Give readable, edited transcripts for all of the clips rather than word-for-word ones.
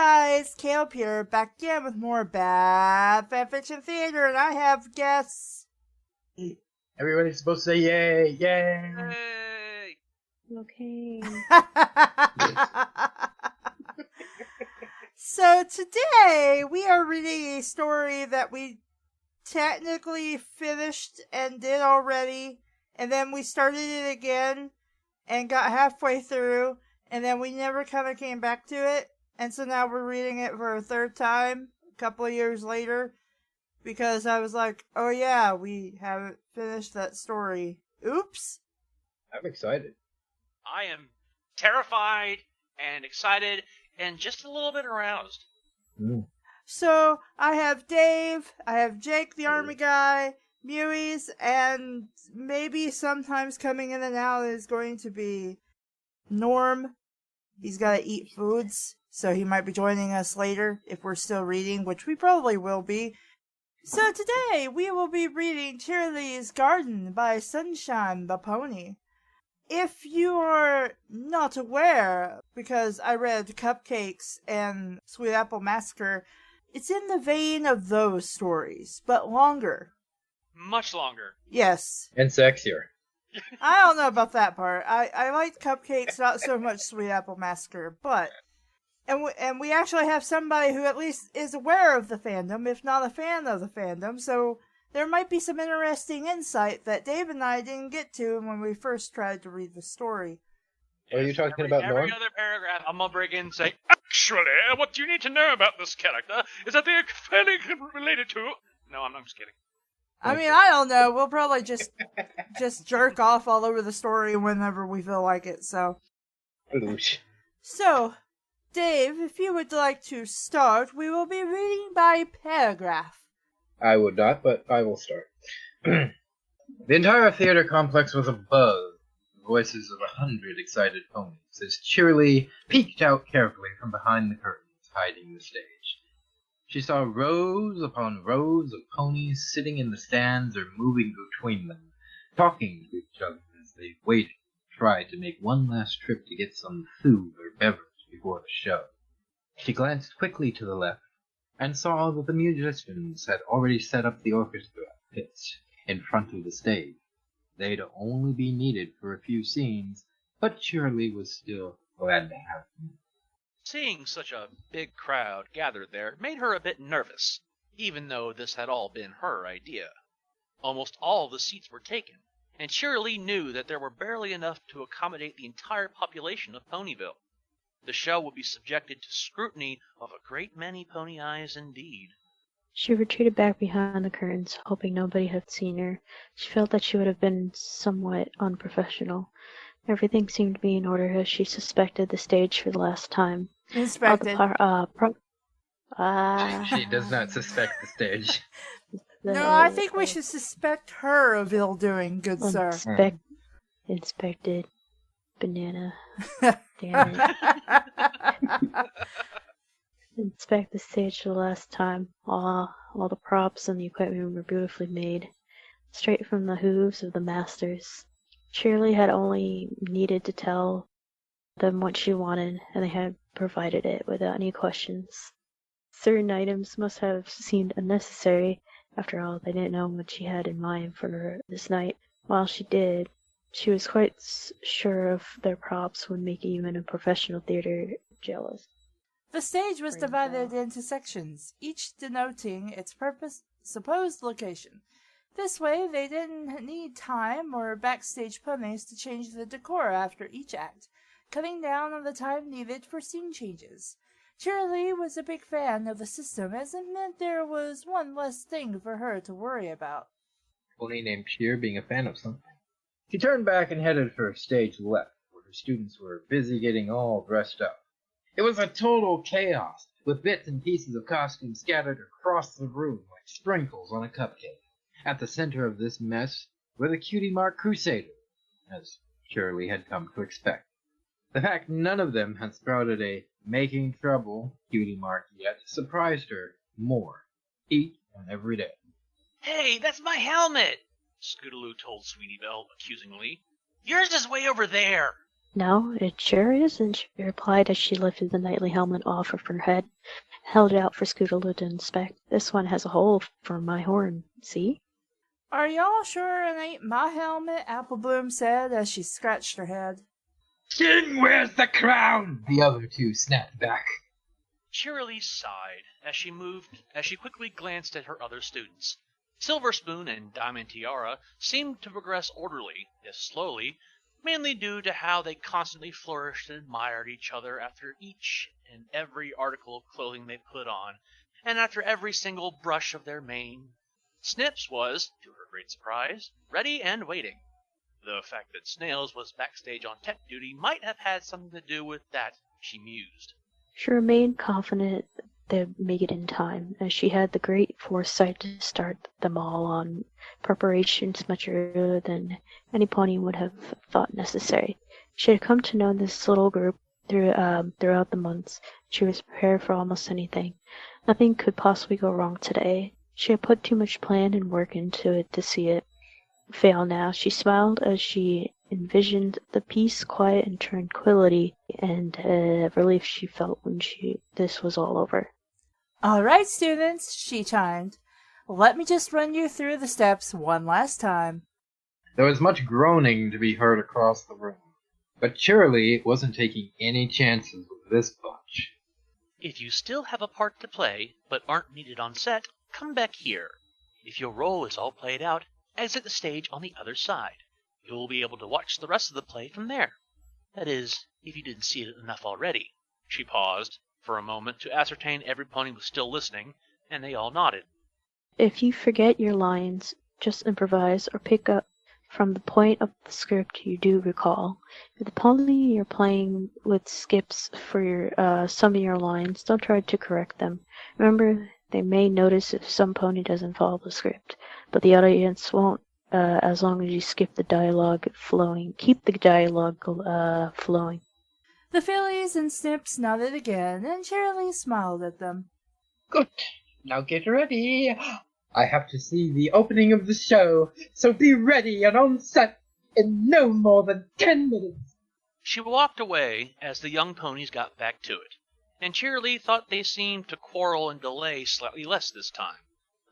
guys, Caleb here, back again with more Bad Fanfiction Theater, and I have guests. Everybody's supposed to say yay, yay. Hey! Okay. So today, we are reading a story that we technically finished and did already, and then we started it again and got halfway through, and then we never kind of came back to it. And so now we're reading it for a third time, a couple of years later, because I was like, oh yeah, we haven't finished that story. Oops. I'm excited. I am terrified and excited and just a little bit aroused. So I have Dave, I have Jake the army guy, Mewies, and maybe sometimes coming in and out is going to be Norm. He's got to eat foods, so he might be joining us later if we're still reading, which we probably will be. So today we will be reading Cheerilee's Garden by Sunshine the Pony. If you are not aware, because I read Cupcakes and Sweet Apple Massacre, it's in the vein of those stories, but longer. Much longer. Yes. And sexier. I don't know about that part. I liked Cupcakes, not so much Sweet Apple Massacre, but... And we actually have somebody who at least is aware of the fandom, if not a fan of the fandom, so there might be some interesting insight that Dave and I didn't get to when we first tried to read the story. Are you talking about Norm? Every other paragraph, I'm going to break in and say, actually, what you need to know about this character is that they're fairly related to... No, I'm just kidding. I mean, I don't know. We'll probably just jerk off all over the story whenever we feel like it, so... So, Dave, if you would like to start, we will be reading by paragraph. I would not, but I will start. The entire theater complex was abuzz, the voices of 100 excited ponies, as Cheerilee peeked out carefully from behind the curtains hiding the stage. She saw rows upon rows of ponies sitting in the stands or moving between them, talking to each other as they waited and tried to make one last trip to get some food or beverage before the show. She glanced quickly to the left and saw that the musicians had already set up the orchestra pits in front of the stage. They'd only be needed for a few scenes, but Cheerilee was still glad to have them. Seeing such a big crowd gathered there made her a bit nervous, even though this had all been her idea. Almost all the seats were taken, and Cheerilee knew that there were barely enough to accommodate the entire population of Ponyville. The show would be subjected to scrutiny of a great many pony eyes indeed. She retreated back behind the curtains, hoping nobody had seen her. She felt that she would have been somewhat unprofessional. Everything seemed to be in order as she suspected the stage for the last time. Inspected. She does not suspect the stage. No, I think we should suspect her of ill-doing, good sir. Inspected. Banana. Damn it. Inspect the stage for the last time. All the props and the equipment were beautifully made, straight from the hooves of the masters. Cheerilee had only needed to tell them what she wanted, and they had provided it without any questions. Certain items must have seemed unnecessary. After all, they didn't know what she had in mind for this night. While she did, she was quite sure of their props would make even a professional theater jealous. The stage was divided into sections, each denoting its supposed location. This way, they didn't need time or backstage ponies to change the decor after each act, cutting down on the time needed for scene changes. Cheerilee was a big fan of the system, as it meant there was one less thing for her to worry about. Pony named Cheer being a fan of something. She turned back and headed for stage left, where her students were busy getting all dressed up. It was a total chaos, with bits and pieces of costume scattered across the room like sprinkles on a cupcake. At the center of this mess were the Cutie Mark Crusaders, as Cheerilee had come to expect. The fact none of them had sprouted a making trouble Cutie Mark yet surprised her more, each and every day. Hey, that's my helmet! Scootaloo told Sweetie Belle accusingly. Yours is way over there! No, it sure isn't, she replied as she lifted the knightly helmet off of her head, held it out for Scootaloo to inspect. This one has a hole for my horn, see? Are y'all sure it ain't my helmet? Apple Bloom said as she scratched her head. Then where's the crown? The other two snapped back. Cheerilee sighed as she quickly glanced at her other students. Silver Spoon and Diamond Tiara seemed to progress orderly, if slowly, mainly due to how they constantly flourished and admired each other after each and every article of clothing they put on, and after every single brush of their mane. Snips was, to her great surprise, ready and waiting. The fact that Snails was backstage on tech duty might have had something to do with that, she mused. She remained confident they'd make it in time, as she had the great foresight to start them all on preparations much earlier than any pony would have thought necessary. She had come to know this little group throughout the months. She was prepared for almost anything. Nothing could possibly go wrong today. She had put too much plan and work into it to see it fail now. She smiled as she envisioned the peace, quiet, and tranquility and relief she felt when this was all over. All right, students, she chimed. Let me just run you through the steps one last time. There was much groaning to be heard across the room, but Cheerilee wasn't taking any chances with this bunch. If you still have a part to play, but aren't needed on set, come back here. If your role is all played out, exit the stage on the other side. You'll be able to watch the rest of the play from there. That is, if you didn't see it enough already. She paused for a moment to ascertain every pony was still listening, and they all nodded. If you forget your lines, just improvise or pick up from the point of the script you do recall. If the pony you're playing with skips for some of your lines, don't try to correct them. Remember, they may notice if some pony doesn't follow the script, but the audience won't as long as you skip the dialogue flowing. Keep the dialogue flowing. The fillies and Snips nodded again, and Cheerilee smiled at them. Good. Now get ready. I have to see the opening of the show, so be ready and on set in no more than 10 minutes. She walked away as the young ponies got back to it, and Cheerilee thought they seemed to quarrel and delay slightly less this time,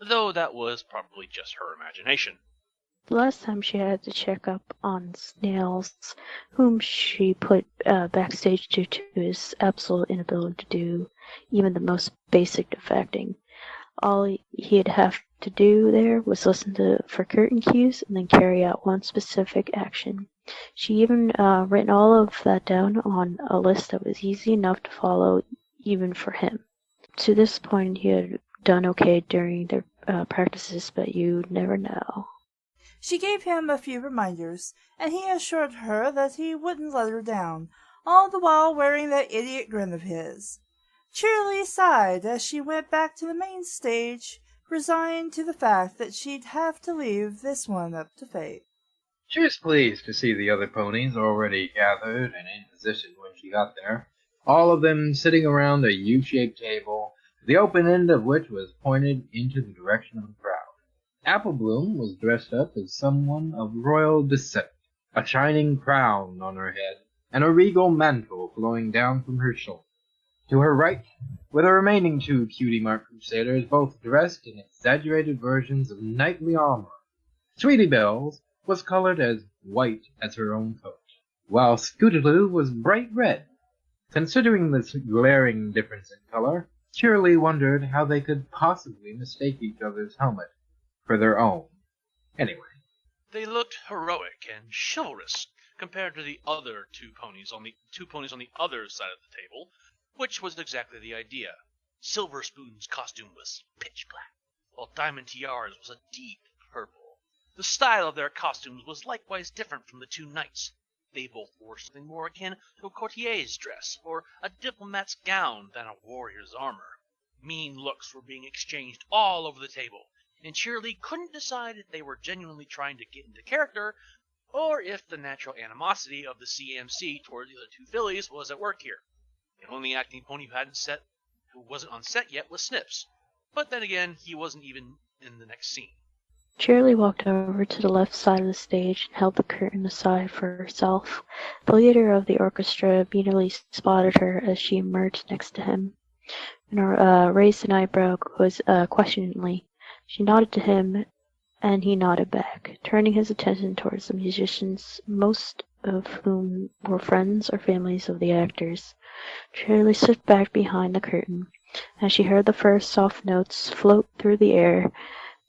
though that was probably just her imagination. The last time she had to check up on Snails, whom she put backstage due to his absolute inability to do even the most basic of acting. All he'd have to do there was listen for curtain cues and then carry out one specific action. She even written all of that down on a list that was easy enough to follow even for him. To this point, he had done okay during their practices, but you'd never know. She gave him a few reminders, and he assured her that he wouldn't let her down, all the while wearing that idiot grin of his. Cheerilee sighed as she went back to the main stage, resigned to the fact that she'd have to leave this one up to fate. She was pleased to see the other ponies already gathered and in position when she got there, all of them sitting around a U-shaped table, the open end of which was pointed into the direction of the crowd. Apple Bloom was dressed up as someone of royal descent, a shining crown on her head, and a regal mantle flowing down from her shoulder. To her right were the remaining two Cutie Mark Crusaders, both dressed in exaggerated versions of knightly armor. Sweetie Bells was colored as white as her own coat, while Scootaloo was bright red. Considering this glaring difference in color, Cheerilee wondered how they could possibly mistake each other's helmet for their own. Anyway. They looked heroic and chivalrous compared to the other two ponies on the other side of the table, which was exactly the idea. Silver Spoon's costume was pitch black, while Diamond Tiara's was a deep purple. The style of their costumes was likewise different from the two knights. They both wore something more akin to a courtier's dress or a diplomat's gown than a warrior's armor. Mean looks were being exchanged all over the table, and Cheerilee couldn't decide if they were genuinely trying to get into character or if the natural animosity of the CMC toward the other two fillies was at work here. The only acting pony who wasn't on set yet was Snips, but then again, he wasn't even in the next scene. Cheerilee walked over to the left side of the stage and held the curtain aside for herself. The leader of the orchestra immediately spotted her as she emerged next to him, and raised an eyebrow questioningly. She nodded to him, and he nodded back, turning his attention towards the musicians, most of whom were friends or families of the actors. Cheerilee stood back behind the curtain, as she heard the first soft notes float through the air.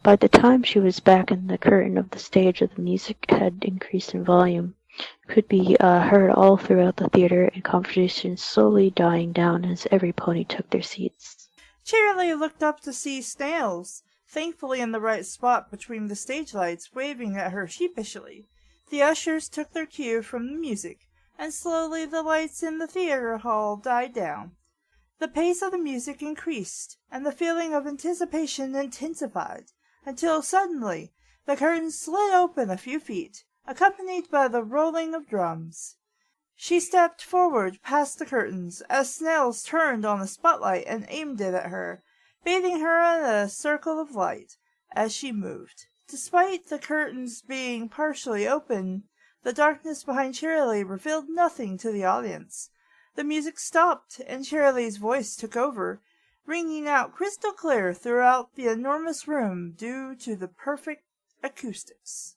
By the time she was back in the curtain of the stage, the music had increased in volume, could be heard all throughout the theater, and conversation slowly dying down as every pony took their seats. Cheerilee looked up to see Snails, thankfully in the right spot between the stage lights, waving at her sheepishly. The ushers took their cue from the music, and slowly the lights in the theater hall died down. The pace of the music increased, and the feeling of anticipation intensified, until suddenly the curtain slid open a few feet, accompanied by the rolling of drums. She stepped forward past the curtains as Snails turned on the spotlight and aimed it at her, bathing her in a circle of light as she moved. Despite the curtains being partially open, the darkness behind Cheerilee revealed nothing to the audience. The music stopped, and Cheerilee's voice took over, ringing out crystal clear throughout the enormous room due to the perfect acoustics.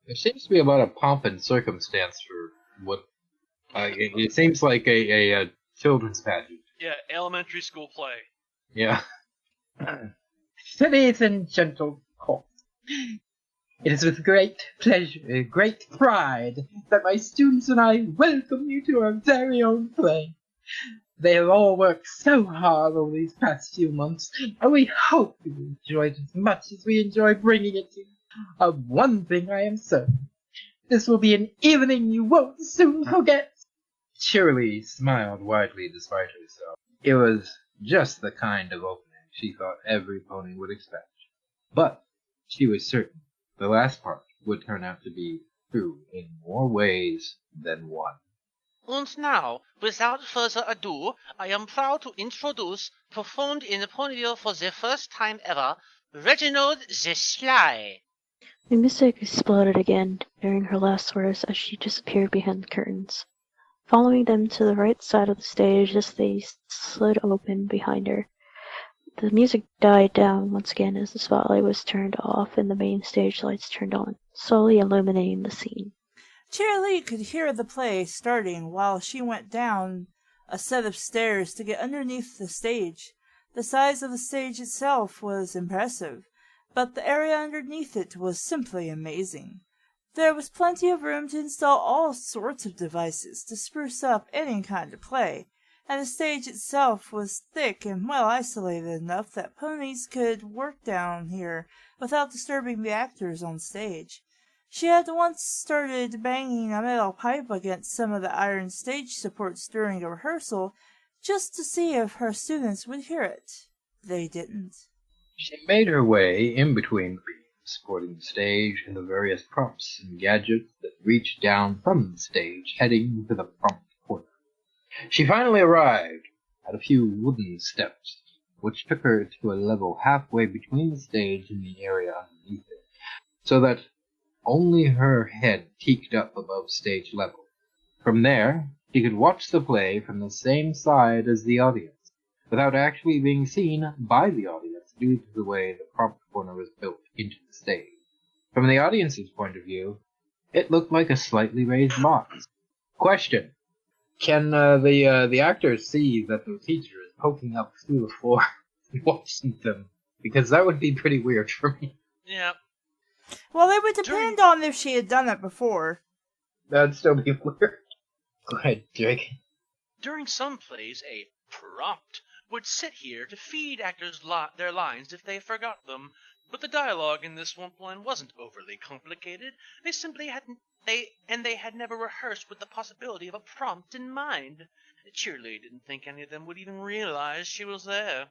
There seems to be a lot of pomp and circumstance for what it seems like a children's pageant. Yeah, elementary school play. Yeah. Ladies and gentle court, it is with great pleasure, great pride, that my students and I welcome you to our very own play. They have all worked so hard over these past few months, and we hope you enjoy it as much as we enjoy bringing it to you. Of one thing I am certain. This will be an evening you won't soon forget. Cheerilee smiled widely despite herself. It was just the kind of opening she thought every pony would expect. But she was certain the last part would turn out to be true in more ways than one. And now, without further ado, I am proud to introduce, performed in Ponyville for the first time ever, Reginald the Sly. The music exploded again during her last words as she disappeared behind the curtains, following them to the right side of the stage as they slid open behind her. The music died down once again as the spotlight was turned off and the main stage lights turned on, slowly illuminating the scene. Cheerilee could hear the play starting while she went down a set of stairs to get underneath the stage. The size of the stage itself was impressive, but the area underneath it was simply amazing. There was plenty of room to install all sorts of devices to spruce up any kind of play, and the stage itself was thick and well isolated enough that ponies could work down here without disturbing the actors on stage. She had once started banging a metal pipe against some of the iron stage supports during a rehearsal, just to see if her students would hear it. They didn't. She made her way in between the beams supporting the stage and the various props and gadgets that reached down from the stage, heading to the prompt corner. She finally arrived at a few wooden steps, which took her to a level halfway between the stage and the area underneath it, so that only her head peeked up above stage level. From there, she could watch the play from the same side as the audience, without actually being seen by the audience due to the way the prompt corner was built into the stage. From the audience's point of view, it looked like a slightly raised box. Question: can the actors see that the teacher is poking up through the floor and watching them? Because that would be pretty weird for me. Yeah. Well, it would depend on if she had done it before. That'd still be weird. Go ahead, Jake. During some plays, a prompt would sit here to feed actors their lines if they forgot them, but the dialogue in this one wasn't overly complicated. They simply had never rehearsed with the possibility of a prompt in mind. Cheerilee didn't think any of them would even realize she was there.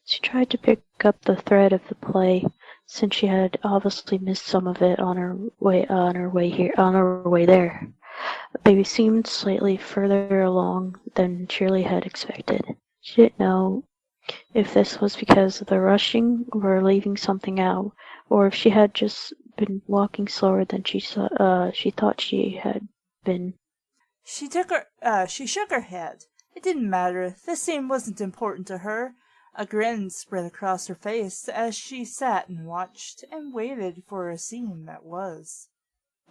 She tried to pick up the thread of the play, since she had obviously missed some of it on her way there. They seemed slightly further along than Cheerilee had expected. She didn't know if this was because of the rushing or leaving something out, or if she had just been walking slower than she thought she had been. She shook her head. It didn't matter. This scene wasn't important to her. A grin spread across her face as she sat and watched and waited for a scene that was.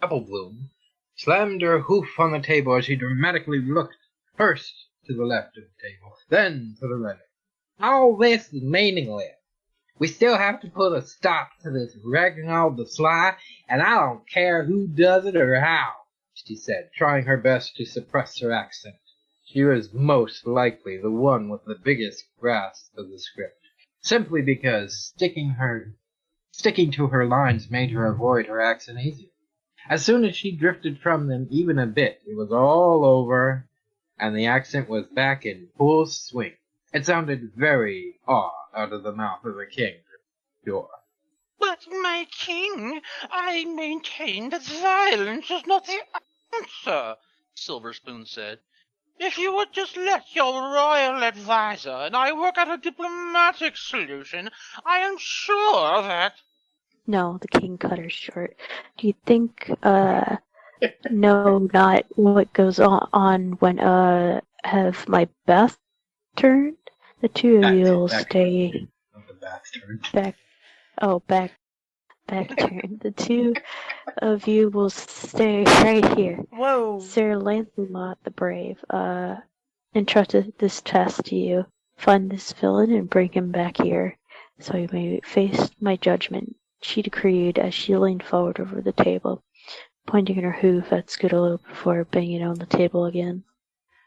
Applebloom slammed her hoof on the table as she dramatically looked first to the left of the table, then to the right. All this is meaningless. We still have to put a stop to this Reginald the Sly, and I don't care who does it or how, she said, trying her best to suppress her accent. She was most likely the one with the biggest grasp of the script, simply because sticking to her lines made her avoid her accent easier. As soon as she drifted from them even a bit, it was all over, and the accent was back in full swing. It sounded very odd out of the mouth of the king, sure. But, my king, I maintain that violence is not the answer, Silverspoon said. If you would just let your royal advisor and I work out a diplomatic solution, I am sure that... No, the king cut her short. Do you think, no, not what goes on when, have my bath turned? The two of you will stay... The bath turned. Back turn. The two of you will stay right here. Whoa! Sir Lancelot the Brave, entrusted this task to you. Find this villain and bring him back here, so he may face my judgment, she decreed as she leaned forward over the table, pointing her hoof at Scootaloo before banging on the table again.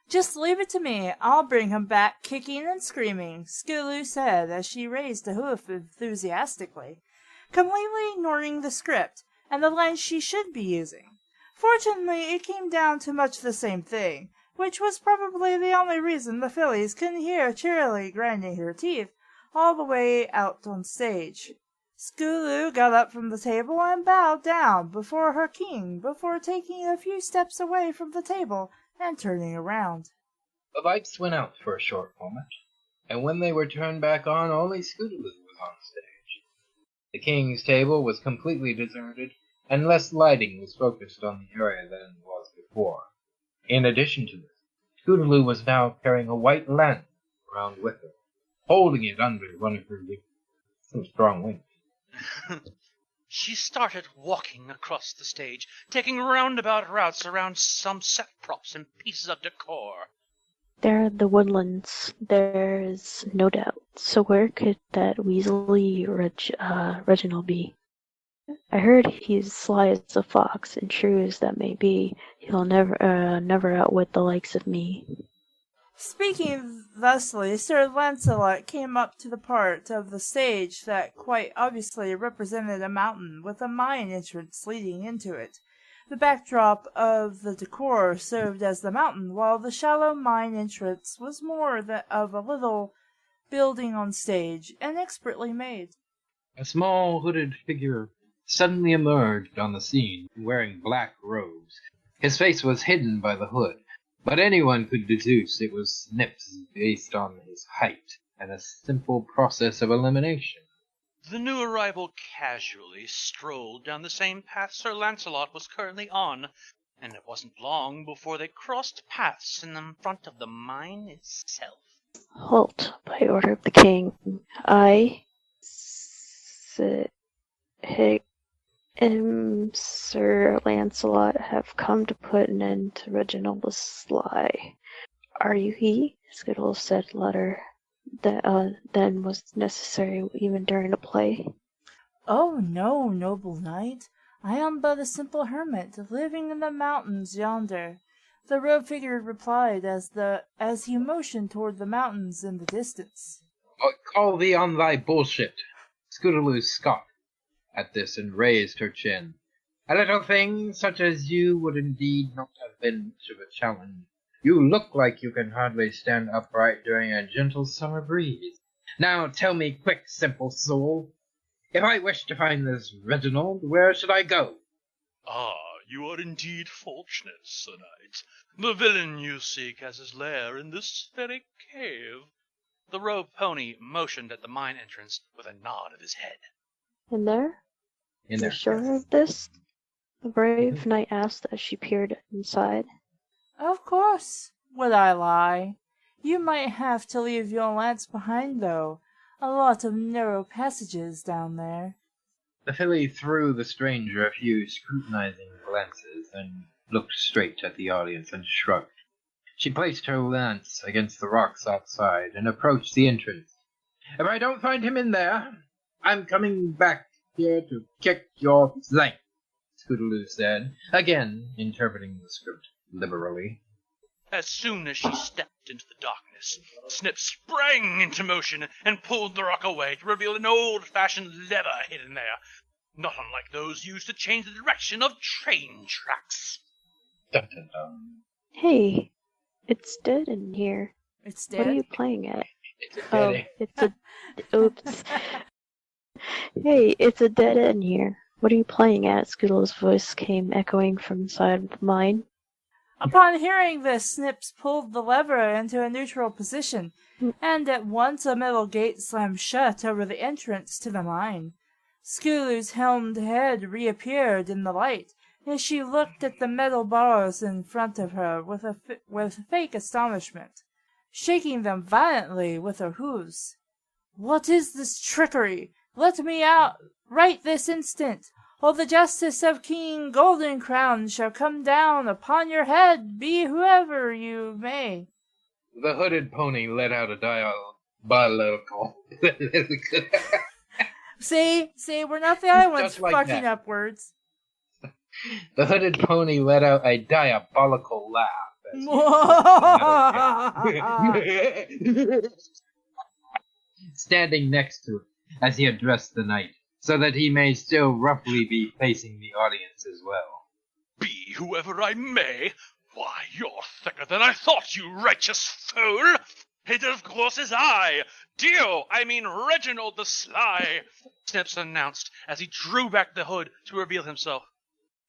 Just leave it to me. I'll bring him back kicking and screaming, Scootaloo said as she raised a hoof enthusiastically, completely ignoring the script and the lines she should be using. Fortunately, it came down to much the same thing, which was probably the only reason the fillies couldn't hear Cheerilee grinding her teeth all the way out on stage. Scootaloo got up from the table and bowed down before her king before taking a few steps away from the table and turning around. The lights went out for a short moment, and when they were turned back on, only Scootaloo was on stage. The king's table was completely deserted, and less lighting was focused on the area than it was before. In addition to this, Scootaloo was now carrying a white lantern around with her, holding it under one of her wings. Some strong wings. She started walking across the stage, taking roundabout routes around some set props and pieces of decor. There are the woodlands, there's no doubt. So where could that weaselly Reginald be? I heard he's sly as a fox, and true as that may be, he'll never outwit the likes of me. Speaking thusly, Sir Lancelot came up to the part of the stage that quite obviously represented a mountain with a mine entrance leading into it. The backdrop of the decor served as the mountain, while the shallow mine entrance was more of a little building on stage, and expertly made. A small hooded figure suddenly emerged on the scene, wearing black robes. His face was hidden by the hood, but anyone could deduce it was Snips based on his height and a simple process of elimination. The new arrival casually strolled down the same path Sir Lancelot was currently on, and it wasn't long before they crossed paths in front of the mine itself. Halt, by order of the king. I, Sir Lancelot, have come to put an end to Reginald the Sly. Are you he? Scootaloo said louder than was necessary even during the play. Oh no, noble knight. I am but a simple hermit, living in the mountains yonder, the robed figure replied as he motioned toward the mountains in the distance. I call thee on thy bullshit. Scootaloo scoffed at this and raised her chin. A little thing such as you would indeed not have been much of a challenge. You look like you can hardly stand upright during a gentle summer breeze. Now tell me quick, simple soul, if I wish to find this Reginald, where should I go? Ah, you are indeed fortunate, Sir Knight. The villain you seek has his lair in this very cave. The robed pony motioned at the mine entrance with a nod of his head. In there? In You're there. sure of this? The brave knight asked as she peered inside. Of course. Would I lie? You might have to leave your lance behind, though. A lot of narrow passages down there. The filly threw the stranger a few scrutinizing glances and looked straight at the audience and shrugged. She placed her lance against the rocks outside and approached the entrance. If I don't find him in there, I'm coming back here to kick your flank, Scootaloo said, again interpreting the script liberally. As soon as she stepped into the darkness, Snip sprang into motion and pulled the rock away to reveal an old-fashioned lever hidden there, not unlike those used to change the direction of train tracks. Dun, dun, dun. Hey, it's dead in here. It's What are dead. you playing at? It's a Oh, daddy. it's a... Oops. Hey, it's a dead end here. What are you playing at? Scoodle's voice came echoing from inside the mine. Upon hearing this, Snips pulled the lever into a neutral position, and at once a metal gate slammed shut over the entrance to the mine. Scootaloo's helmed head reappeared in the light as she looked at the metal bars in front of her with fake astonishment, shaking them violently with her hooves. "What is this trickery? Let me out right this instant, or the justice of King Golden Crown shall come down upon your head, be whoever you may." The hooded pony let out a diabolical. See, we're not the only ones Just like fucking that. up words. The hooded pony let out a diabolical laugh. Standing next to it as he addressed the knight, so that he may still roughly be facing the audience as well. Be whoever I may? Why, you're thicker than I thought, you righteous fool! It of course is I, Reginald the Sly, Snips announced as he drew back the hood to reveal himself.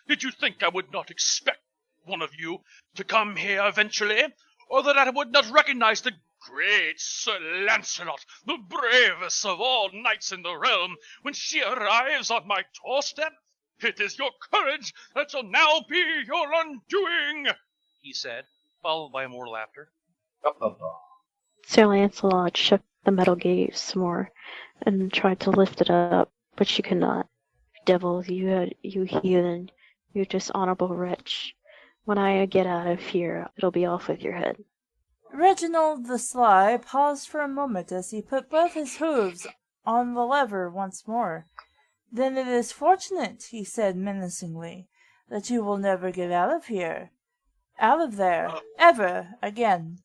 Did you think I would not expect one of you to come here eventually, or that I would not recognize the great Sir Lancelot, the bravest of all knights in the realm, when she arrives on my doorstep? It is your courage that shall now be your undoing, he said, followed by more laughter. Sir Lancelot shook the metal gate some more and tried to lift it up, but she could not. Devil, you heathen, you dishonorable wretch. When I get out of here, it'll be off with your head. Reginald the Sly paused for a moment as he put both his hooves on the lever once more. "Then it is fortunate," he said menacingly, "that you will never get out of there, ever again."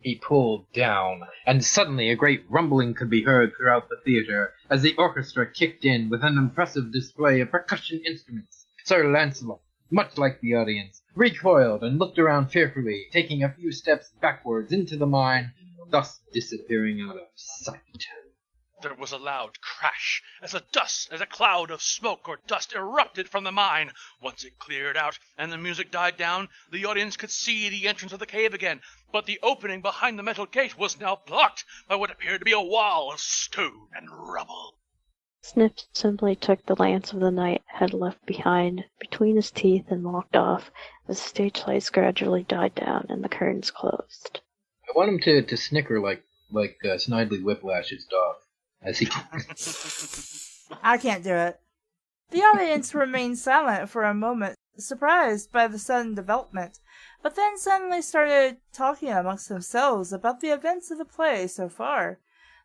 He pulled down, and suddenly a great rumbling could be heard throughout the theater as the orchestra kicked in with an impressive display of percussion instruments. Sir Lancelot, much like the audience, recoiled and looked around fearfully, taking a few steps backwards into the mine, thus disappearing out of sight. There was a loud crash as a cloud of smoke or dust erupted from the mine. Once it cleared out and the music died down, the audience could see the entrance of the cave again, but the opening behind the metal gate was now blocked by what appeared to be a wall of stone and rubble. Snip simply took the lance of the knight had left behind between his teeth and walked off as the stage lights gradually died down and the curtains closed. I want him to snicker like Snidely Whiplash's dog. As he I can't do it. The audience remained silent for a moment, surprised by the sudden development, but then suddenly started talking amongst themselves about the events of the play so far.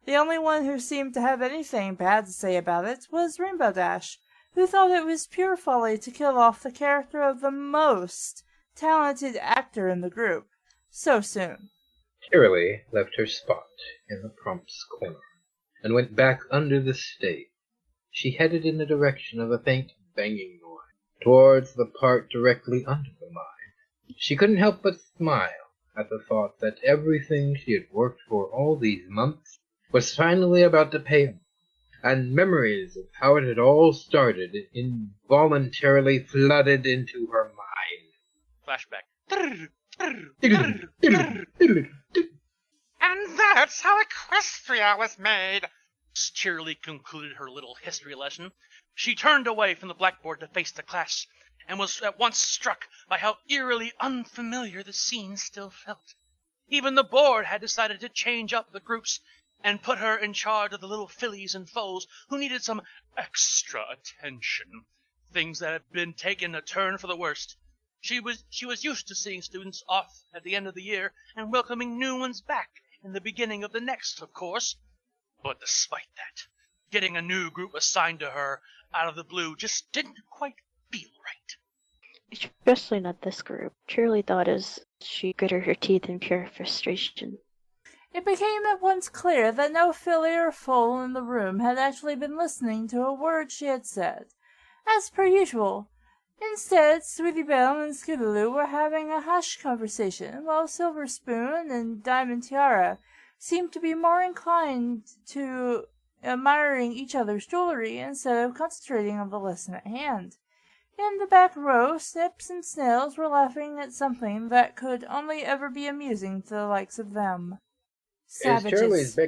The only one who seemed to have anything bad to say about it was Rainbow Dash, who thought it was pure folly to kill off the character of the most talented actor in the group so soon. Cheerilee left her spot in the prompt's corner and went back under the stage. She headed in the direction of a faint banging noise, towards the part directly under the mine. She couldn't help but smile at the thought that everything she had worked for all these months was finally about to pay off, and memories of how it had all started involuntarily flooded into her mind. Flashback. And that's how Equestria was made. Cheerilee concluded her little history lesson. She turned away from the blackboard to face the class, and was at once struck by how eerily unfamiliar the scene still felt. Even the board had decided to change up the groups and put her in charge of the little fillies and foals who needed some extra attention, things that had been taking a turn for the worst. She was used to seeing students off at the end of the year and welcoming new ones back in the beginning of the next, of course. But despite that, getting a new group assigned to her out of the blue just didn't quite feel right. Especially not this group. Cheerilee thought as she gritted her teeth in pure frustration. It became at once clear that no filly or foal in the room had actually been listening to a word she had said. As per usual. Instead, Sweetie Belle and Scootaloo were having a hushed conversation, while Silver Spoon and Diamond Tiara seemed to be more inclined to admiring each other's jewelry instead of concentrating on the lesson at hand. In the back row, Snips and Snails were laughing at something that could only ever be amusing to the likes of them. Savages.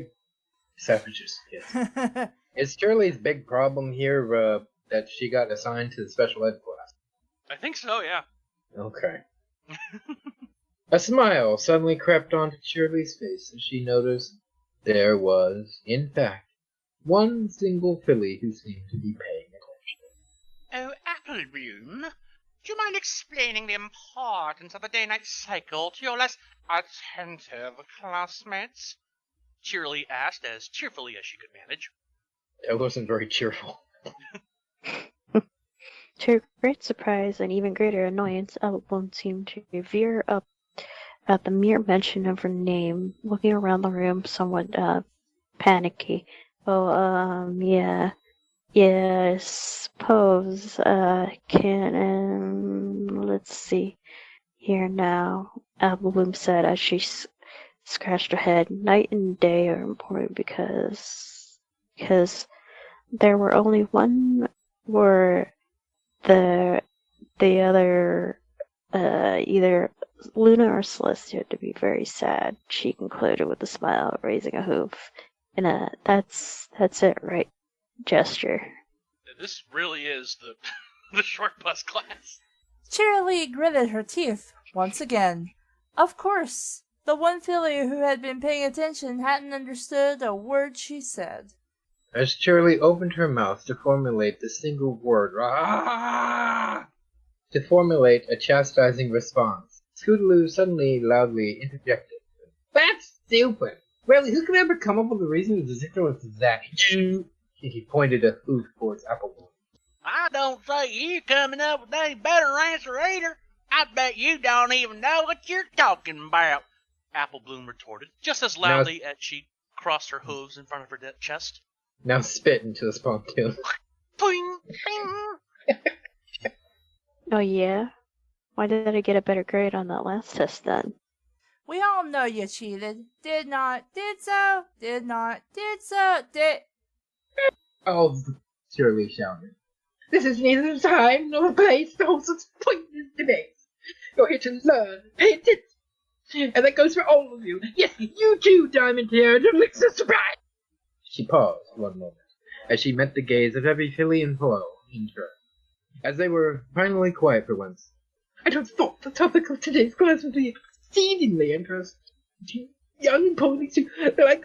Savages, yes. Is Cheerilee's big problem here that she got assigned to the special ed class? I think so, yeah. Okay. A smile suddenly crept onto Cheerilee's face as she noticed there was, in fact, one single filly who seemed to be paying attention. Oh, Applebloom, do you mind explaining the importance of the day-night cycle to your less attentive classmates? Cheerilee asked as cheerfully as she could manage. That wasn't very cheerful. To her great surprise and even greater annoyance, Applebloom seemed to veer up at the mere mention of her name, looking around the room somewhat panicky. Oh, yeah, I suppose, let's see here now, Applebloom said as she scratched her head. Night and day are important because there were only one were the other, either Luna or Celestia to be very sad, she concluded with a smile, raising a hoof. And that's it, right? Gesture. This really is the short bus class. Cheerilee gritted her teeth once again. Of course, the one filly who had been paying attention hadn't understood a word she said. As Cheerilee opened her mouth to formulate the single word, to formulate a chastising response, Scootaloo suddenly loudly interjected. That's stupid! Really, who could ever come up with a reason as ridiculous as that? He pointed a hoof towards Applebloom. I don't say you coming up with any better answer either. I bet you don't even know what you're talking about. Applebloom retorted, just as loudly as she crossed her hooves in front of her chest. Now spit into the spontoon. Boing, bing. Oh yeah? Why did I get a better grade on that last test then? We all know you cheated. Did not, did so, did not, did so, did... Oh, Cheerilee shouted. This is neither the time nor the place to hold such pointless debates. You're here to learn, pay attention. And that goes for all of you. Yes, you too, Diamond Hair, and Elixir Surprise. She paused one moment, as she met the gaze of every filly and foal in turn. As they were finally quiet for once. I just thought the topic of today's class would be exceedingly interesting. Young ponies who, like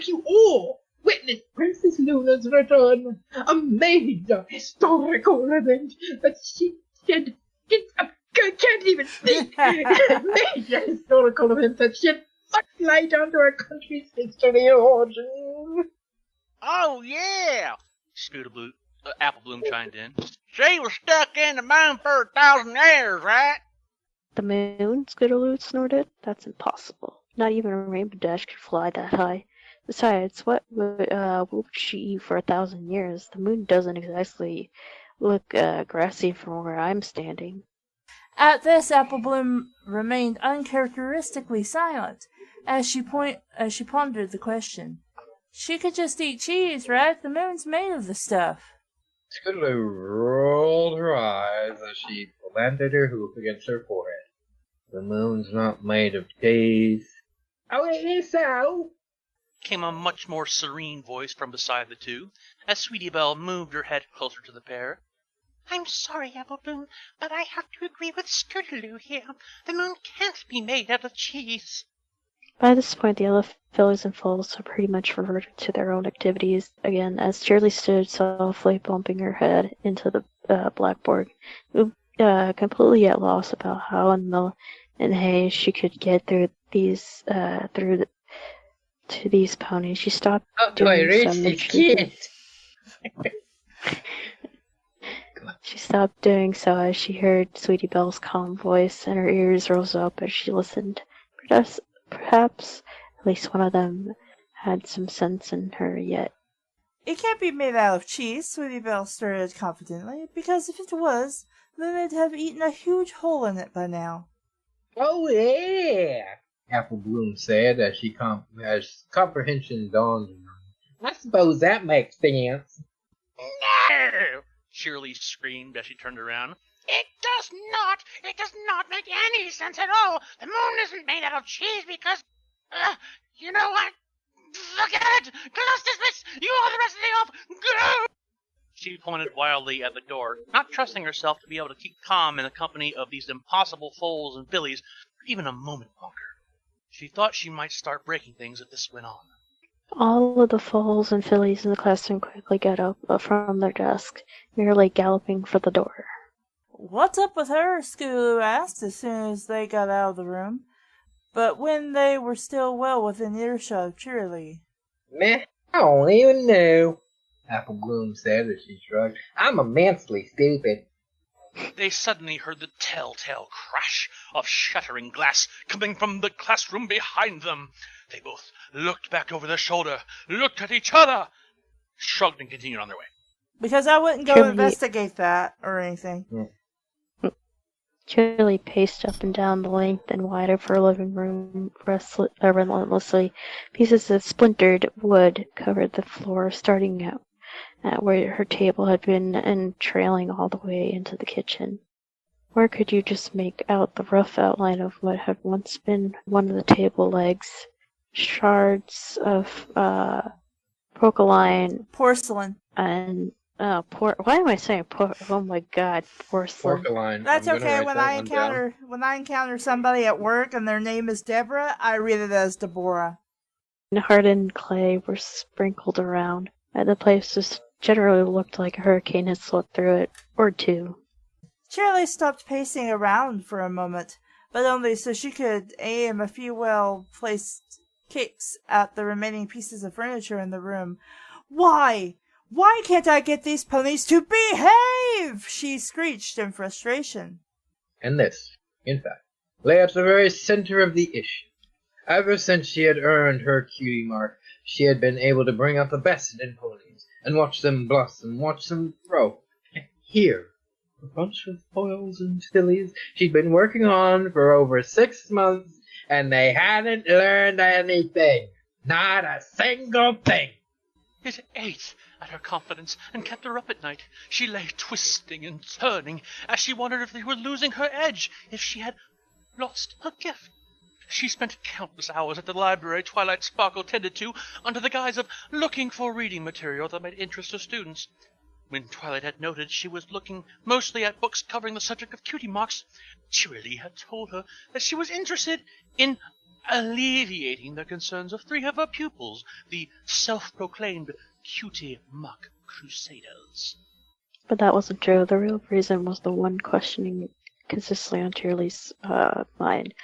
you all, witnessed Princess Luna's return, a major historical event that she said, I can't even speak, a major historical event that shed much light onto our country's history and origins. Oh, yeah. Applebloom chimed in. She was stuck in the moon for 1,000 years, right? The moon? Scootaloo snorted. That's impossible. Not even a rainbow dash could fly that high. Besides, what would she eat for 1,000 years? The moon doesn't exactly look grassy from where I'm standing. At this, Applebloom remained uncharacteristically silent as she pondered the question. She could just eat cheese, right? The moon's made of the stuff. Scootaloo rolled her eyes as she planted her hoof against her forehead. The moon's not made of cheese. Oh, it is so? Came a much more serene voice from beside the two, as Sweetie Belle moved her head closer to the pair. I'm sorry, Appleboom, but I have to agree with Scootaloo here. The moon can't be made out of cheese. By this point, the other fillies and foals had pretty much reverted to their own activities again, as Cheerilee stood softly bumping her head into the blackboard, completely at loss about how in the haze she could get through these to these ponies. She stopped doing so. She stopped doing so as she heard Sweetie Belle's calm voice, and her ears rose up as she listened. Perhaps at least one of them had some sense in her yet. It can't be made out of cheese, Sweetie Belle started confidently, because if it was, then it'd have eaten a huge hole in it by now. Oh, yeah, Apple Bloom said as comprehension dawned on her. I suppose that makes sense. No! Cheerilee screamed as she turned around. It does not! It does not make any sense at all! The moon isn't made out of cheese because... you know what? Forget it! Class dismissed! You are the rest of the off! Go! She pointed wildly at the door, not trusting herself to be able to keep calm in the company of these impossible foals and fillies for even a moment longer. She thought she might start breaking things if this went on. All of the foals and fillies in the classroom quickly got up from their desk, nearly galloping for the door. What's up with her? Scootaloo asked as soon as they got out of the room, but when they were still well within earshot of Cheerilee. Meh, I don't even know, Apple Bloom said as she shrugged. I'm immensely stupid. They suddenly heard the telltale crash of shattering glass coming from the classroom behind them. They both looked back over their shoulder, looked at each other, shrugged and continued on their way. Because I wouldn't go investigate that or anything. Cheerilee paced up and down the length and wide of her living room relentlessly. Pieces of splintered wood covered the floor, starting out at where her table had been and trailing all the way into the kitchen. Where could you just make out the rough outline of what had once been one of the table legs? Shards of porcelain, and why am I saying oh my god, porcelain. Porcelain. That's okay. When I encounter somebody at work and their name is Deborah, I read it as Deborah. And hardened clay were sprinkled around, and the place just generally looked like a hurricane had swept through it, or two. Cheerilee stopped pacing around for a moment, but only so she could aim a few well-placed kicks at the remaining pieces of furniture in the room. Why? Why can't I get these ponies to behave? She screeched in frustration. And this, in fact, lay at the very center of the issue. Ever since she had earned her cutie mark, she had been able to bring out the best in ponies, and watch them blossom, watch them grow. Here, a bunch of foils and fillies she'd been working on for over 6 months, and they hadn't learned anything. Not a single thing. It ate at her confidence and kept her up at night. She lay twisting and turning as she wondered if they were losing her edge, if she had lost her gift. She spent countless hours at the library Twilight Sparkle tended to under the guise of looking for reading material that might interest her students. When Twilight had noted she was looking mostly at books covering the subject of cutie marks, Cheerilee had told her that she was interested in alleviating the concerns of 3 of her pupils, the self-proclaimed cutie mark crusaders. But that wasn't true. The real reason was the one questioning consistently on Cheerilee's mind.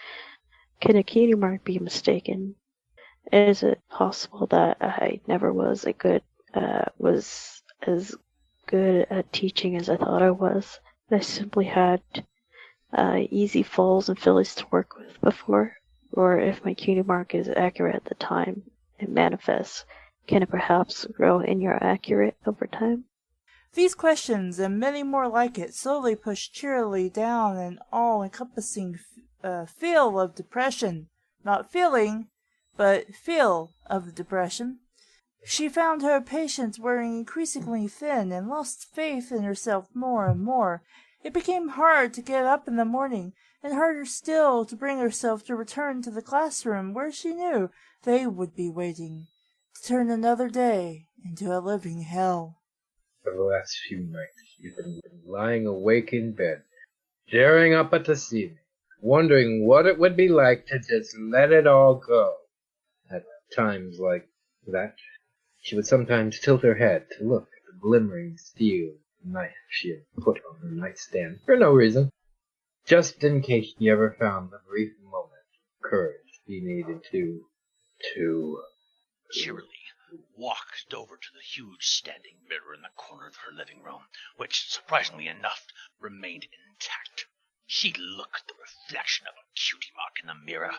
Can a cutie mark be mistaken? Is it possible that I never was as good at teaching as I thought I was? That I simply had easy foals and fillies to work with before? Or if my cutie mark is accurate at the time it manifests, can it perhaps grow inaccurate over time? These questions, and many more like it, slowly pushed Cheerilee down an all-encompassing feel of depression. Not feeling, but feel of depression. She found her patience wearing increasingly thin and lost faith in herself more and more. It became hard to get up in the morning, and harder still to bring herself to return to the classroom where she knew they would be waiting, to turn another day into a living hell. For the last few nights, she's been lying awake in bed, staring up at the ceiling, wondering what it would be like to just let it all go. At times like that, she would sometimes tilt her head to look at the glimmering steel knife she had put on her nightstand for no reason, just in case she ever found the brief moment of courage she needed to Cheerilee walked over to the huge standing mirror in the corner of her living room, which, surprisingly enough, remained intact. She looked at the reflection of a cutie mark in the mirror.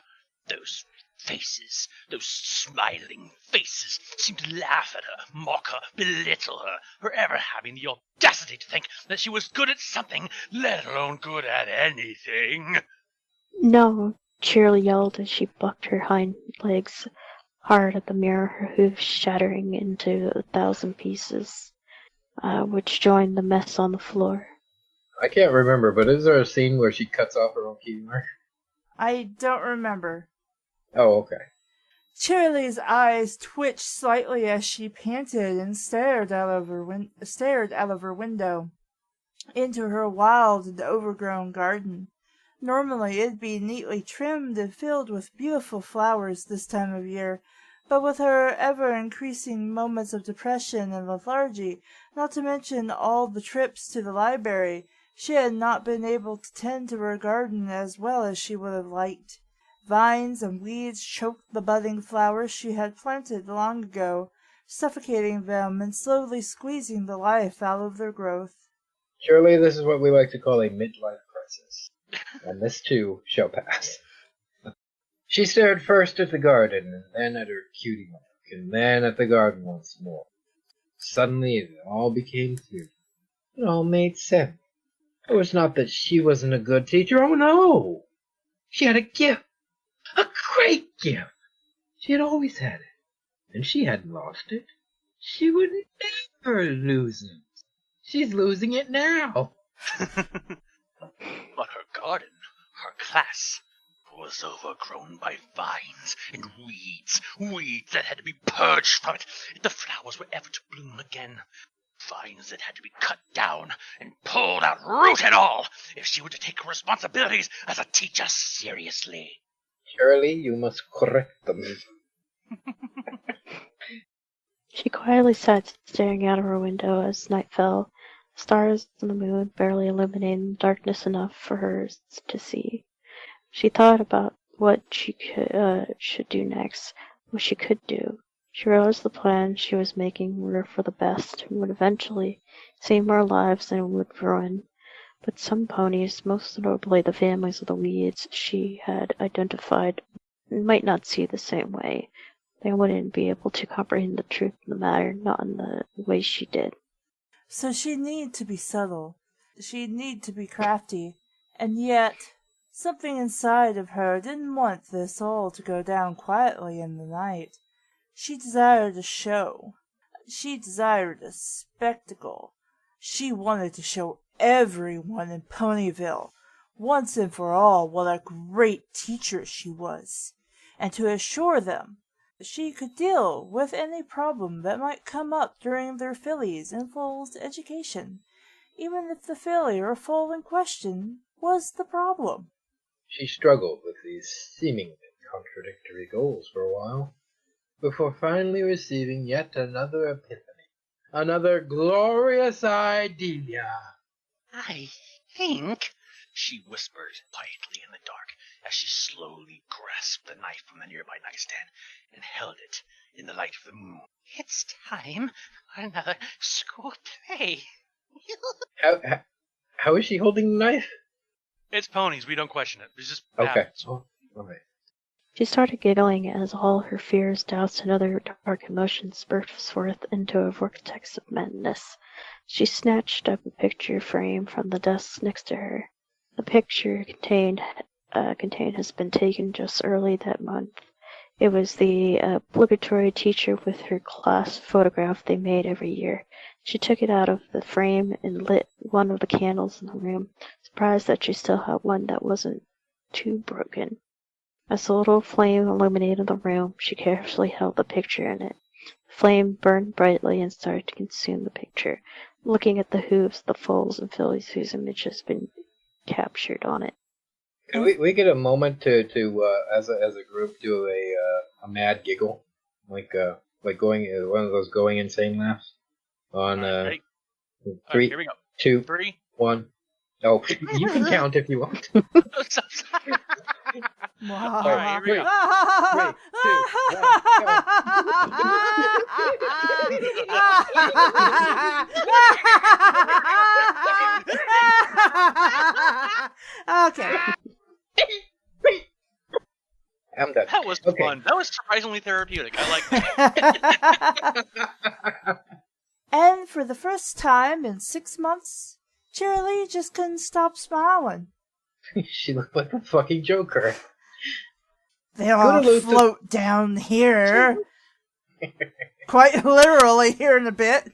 Those faces, those smiling faces, seemed to laugh at her, mock her, belittle her, for ever having the audacity to think that she was good at something, let alone good at anything. No, Cheerilee yelled as she bucked her hind legs hard at the mirror, her hooves shattering into 1,000 pieces, which joined the mess on the floor. I can't remember, but is there a scene where she cuts off her own cutie mark? I don't remember. Oh, okay. Cheerilee's eyes twitched slightly as she panted and stared out of her window into her wild and overgrown garden. Normally it'd be neatly trimmed and filled with beautiful flowers this time of year, but with her ever-increasing moments of depression and lethargy, not to mention all the trips to the library, she had not been able to tend to her garden as well as she would have liked. Vines and weeds choked the budding flowers she had planted long ago, suffocating them and slowly squeezing the life out of their growth. Surely this is what we like to call a midlife crisis, and this too shall pass. She stared first at the garden, and then at her cutie mark, and then at the garden once more. Suddenly it all became clear. It all made sense. It was not that she wasn't a good teacher, oh no! She had a gift. A great gift! She had always had it, and she hadn't lost it. She would never lose it. She's losing it now. But her garden, her class, was overgrown by vines and weeds that had to be purged from it if the flowers were ever to bloom again. Vines that had to be cut down and pulled out root and all if she were to take her responsibilities as a teacher seriously. Surely you must correct them. She quietly sat staring out of her window as night fell, the stars and the moon barely illuminating darkness enough for her to see. She thought about what she should do next, what she could do. She realized the plans she was making were for the best and would eventually save more lives than it would ruin. But some ponies, most notably the families of the weeds she had identified, might not see the same way. They wouldn't be able to comprehend the truth of the matter, not in the way she did. So she'd need to be subtle. She'd need to be crafty. And yet, something inside of her didn't want this all to go down quietly in the night. She desired a show. She desired a spectacle. She wanted to show everyone in Ponyville, once and for all, what a great teacher she was, and to assure them that she could deal with any problem that might come up during their fillies and foals' education, even if the filly or foal in question was the problem. She struggled with these seemingly contradictory goals for a while, before finally receiving yet another epiphany, another glorious idea. I think, she whispered quietly in the dark as she slowly grasped the knife from the nearby nightstand and held it in the light of the moon. It's time for another school play. How is she holding the knife? It's ponies, we don't question it. It's just Okay. habits. Oh, all right. She started giggling as all her fears, doubts, and other dark emotions burst forth into a vortex of madness. She snatched up a picture frame from the desk next to her. The picture contained has been taken just early that month. It was the obligatory teacher with her class photograph they made every year. She took it out of the frame and lit one of the candles in the room, surprised that she still had one that wasn't too broken. As the little flame illuminated the room, she carefully held the picture in it. The flame burned brightly and started to consume the picture, looking at the hooves, the foals, and fillies whose image has been captured on it. Can we get a moment to as a group do a mad giggle, like going one of those going insane laughs on Ready? three, Here we go. 2, 3. 1. Oh, you can count if you want. Wow. All right, here we go. 3, 2, 1, go. Okay. I'm done. That was Okay. fun. That was surprisingly therapeutic. I like that. And for the first time in 6 months, Cheerilee just couldn't stop smiling. She looked like a fucking Joker. They all float down here. Quite literally here in a bit.